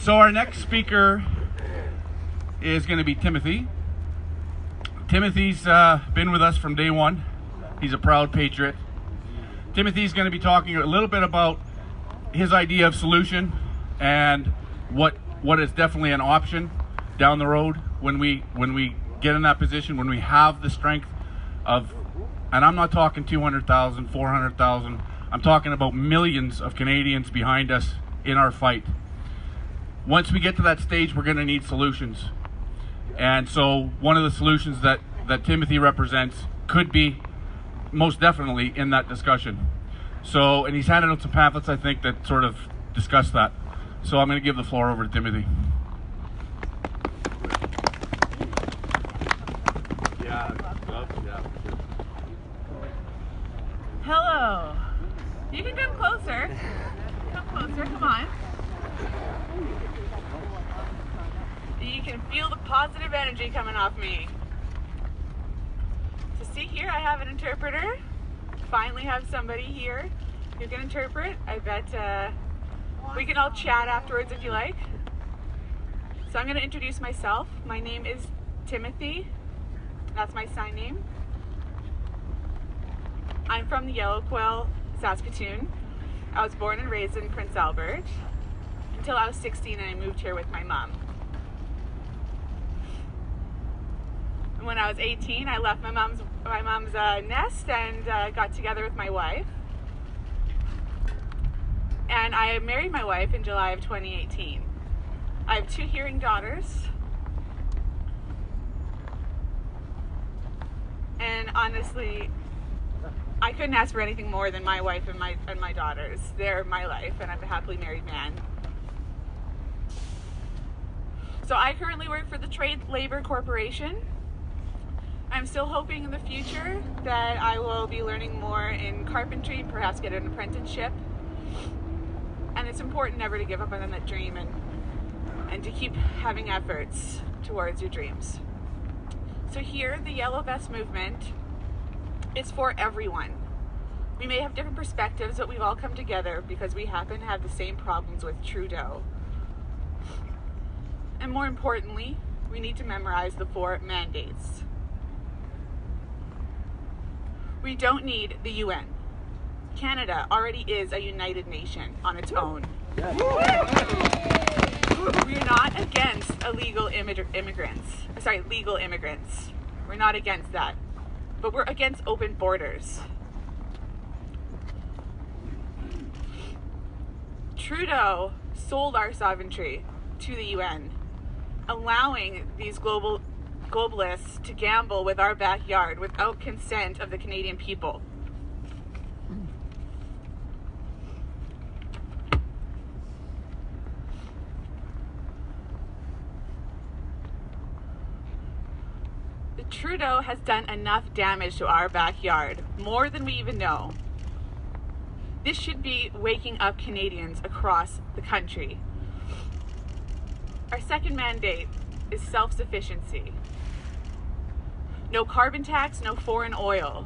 So our next speaker is going to be Timothy. Timothy's been with us from day one. He's a proud patriot. Timothy's going to be talking a little bit about his idea of solution and what is definitely an option down the road when we get in that position, when we have the strength of, and I'm not talking 200,000, 400,000, I'm talking about millions of Canadians behind us in our fight. Once we get to that stage, we're going to need solutions. And so one of the solutions that Timothy represents could be most definitely in that discussion. So, and he's handed out some pamphlets, I think, that sort of discuss that. So I'm going to give the floor over to Timothy. Hello. You can come closer. Come closer, come on. You can feel the positive energy coming off me. So see here, I have an interpreter. Finally have somebody here who can interpret. I bet we can all chat afterwards if you like. So I'm going to introduce myself. My name is Timothy. That's my sign name. I'm from the Yellow Quill, Saskatoon. I was born and raised in Prince Albert until I was 16 and I moved here with my mom. And when I was 18, I left my mom's nest and got together with my wife. And I married my wife in July of 2018. I have 2 hearing daughters. And honestly, I couldn't ask for anything more than my wife and my daughters. They're my life, and I'm a happily married man. So I currently work for the Trade Labor Corporation. I'm still hoping in the future that I will be learning more in carpentry, perhaps get an apprenticeship. And it's important never to give up on that dream and to keep having efforts towards your dreams. So here, the Yellow Vest movement, it's for everyone. We may have different perspectives, but we've all come together because we happen to have the same problems with Trudeau. And more importantly, we need to memorize the 4 mandates. We don't need the UN. Canada already is a united nation on its own. We're not against legal immigrants. We're not against that. But we're against open borders. Trudeau sold our sovereignty to the UN, allowing these globalists to gamble with our backyard without consent of the Canadian people. Trudeau has done enough damage to our backyard, more than we even know. This should be waking up Canadians across the country. Our second mandate is self-sufficiency. No carbon tax, no foreign oil.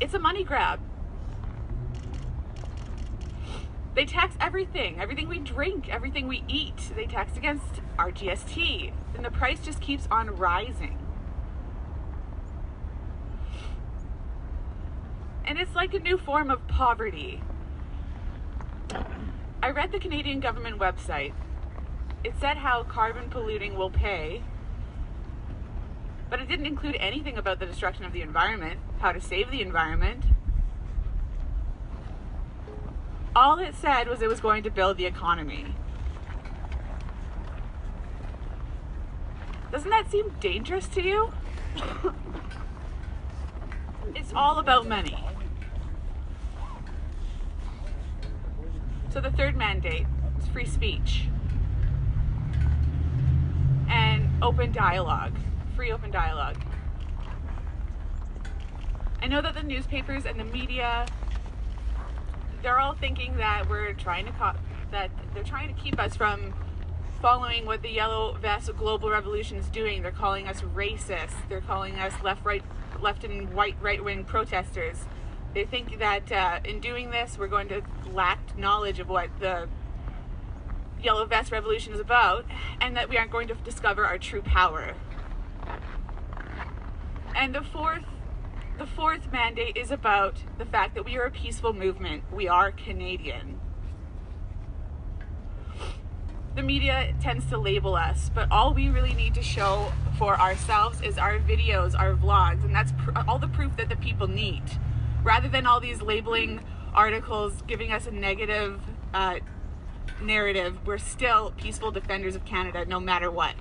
It's a money grab. They tax everything we drink, everything we eat. They tax against our GST, and the price just keeps on rising. And it's like a new form of poverty. I read the Canadian government website. It said how carbon polluting will pay, but it didn't include anything about the destruction of the environment, how to save the environment. All it said was it was going to build the economy. Doesn't that seem dangerous to you? It's all about money. So the third mandate is free speech and open dialogue, free open dialogue. I know that the newspapers and the media, they're all thinking that they're trying to keep us from following what the Yellow Vest Global Revolution is doing. They're calling us racist. They're calling us left and right-wing protesters. They think that in doing this, we're going to lack knowledge of what the Yellow Vest Revolution is about, and that we aren't going to discover our true power. And the fourth mandate is about the fact that we are a peaceful movement. We are Canadian. The media tends to label us, but all we really need to show for ourselves is our videos, our vlogs, and that's all the proof that the people need. Rather than all these labeling articles giving us a negative narrative, we're still peaceful defenders of Canada no matter what.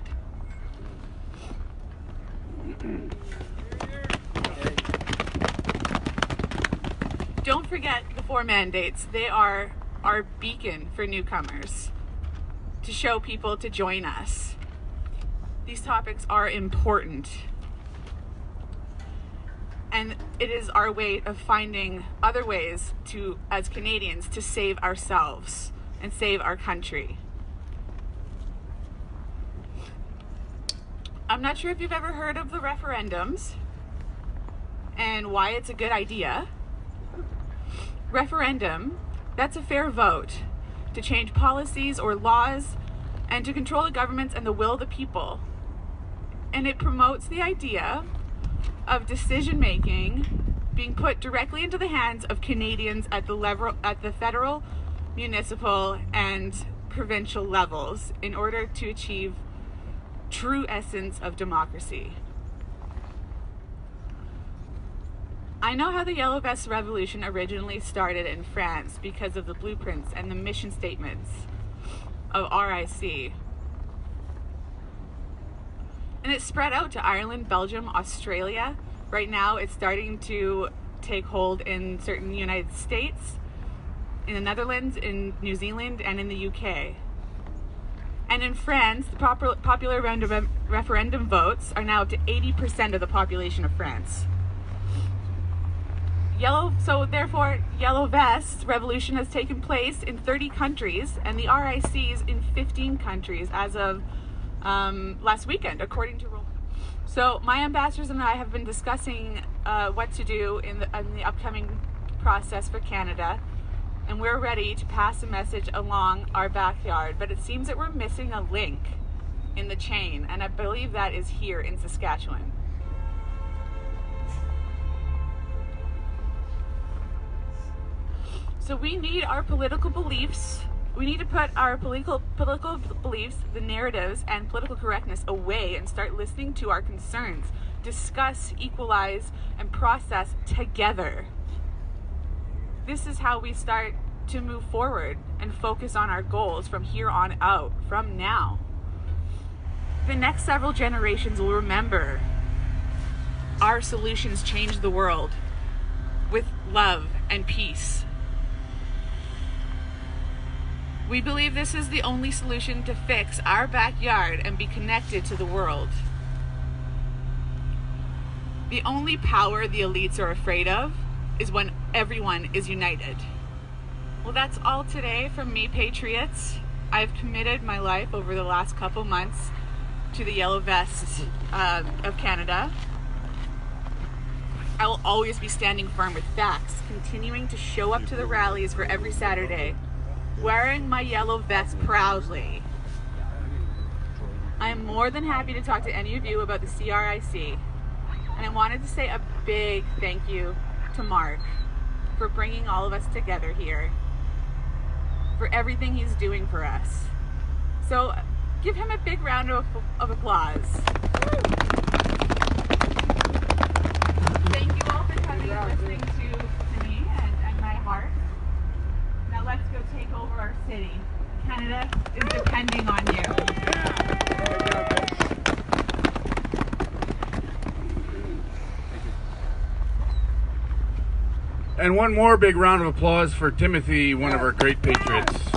Don't forget the 4 mandates. They are our beacon for newcomers, to show people to join us. These topics are important. And it is our way of finding other ways to, as Canadians, to save ourselves and save our country. I'm not sure if you've ever heard of the referendums and why it's a good idea. Referendum, that's a fair vote to change policies or laws and to control the governments and the will of the people. And it promotes the idea of decision making being put directly into the hands of Canadians at the federal, municipal, and provincial levels in order to achieve true essence of democracy. I know how the Yellow Vest Revolution originally started in France because of the blueprints and the mission statements of C.R.I.C. And it spread out to Ireland, Belgium, Australia. Right now it's starting to take hold in certain United States, in the Netherlands, in New Zealand, and in the UK. And in France, the popular referendum votes are now up to 80% of the population of France. So therefore, Yellow Vest Revolution has taken place in 30 countries, and the RICs in 15 countries as of last weekend, according to Roll. So my ambassadors and I have been discussing what to do in the upcoming process for Canada, and we're ready to pass a message along our backyard, but it seems that we're missing a link in the chain, and I believe that is here in Saskatchewan. So we need our political beliefs. We need to put our political beliefs, the narratives, and political correctness away and start listening to our concerns. Discuss, equalize, and process together. This is how we start to move forward and focus on our goals from here on out, from now. The next several generations will remember our solutions changed the world with love and peace. We believe this is the only solution to fix our backyard and be connected to the world. The only power the elites are afraid of is when everyone is united. Well, that's all today from me, Patriots. I've committed my life over the last couple months to the Yellow Vest of Canada. I will always be standing firm with facts, continuing to show up to the rallies for every Saturday, wearing my yellow vest proudly. I am more than happy to talk to any of you about the C.R.I.C. And I wanted to say a big thank you to Mark for bringing all of us together here, for everything he's doing for us. So give him a big round of applause. Thank you all for coming and listening to me and my heart. Now let's go take over our city. Canada is depending on you. And one more big round of applause for Timothy, one of our great patriots.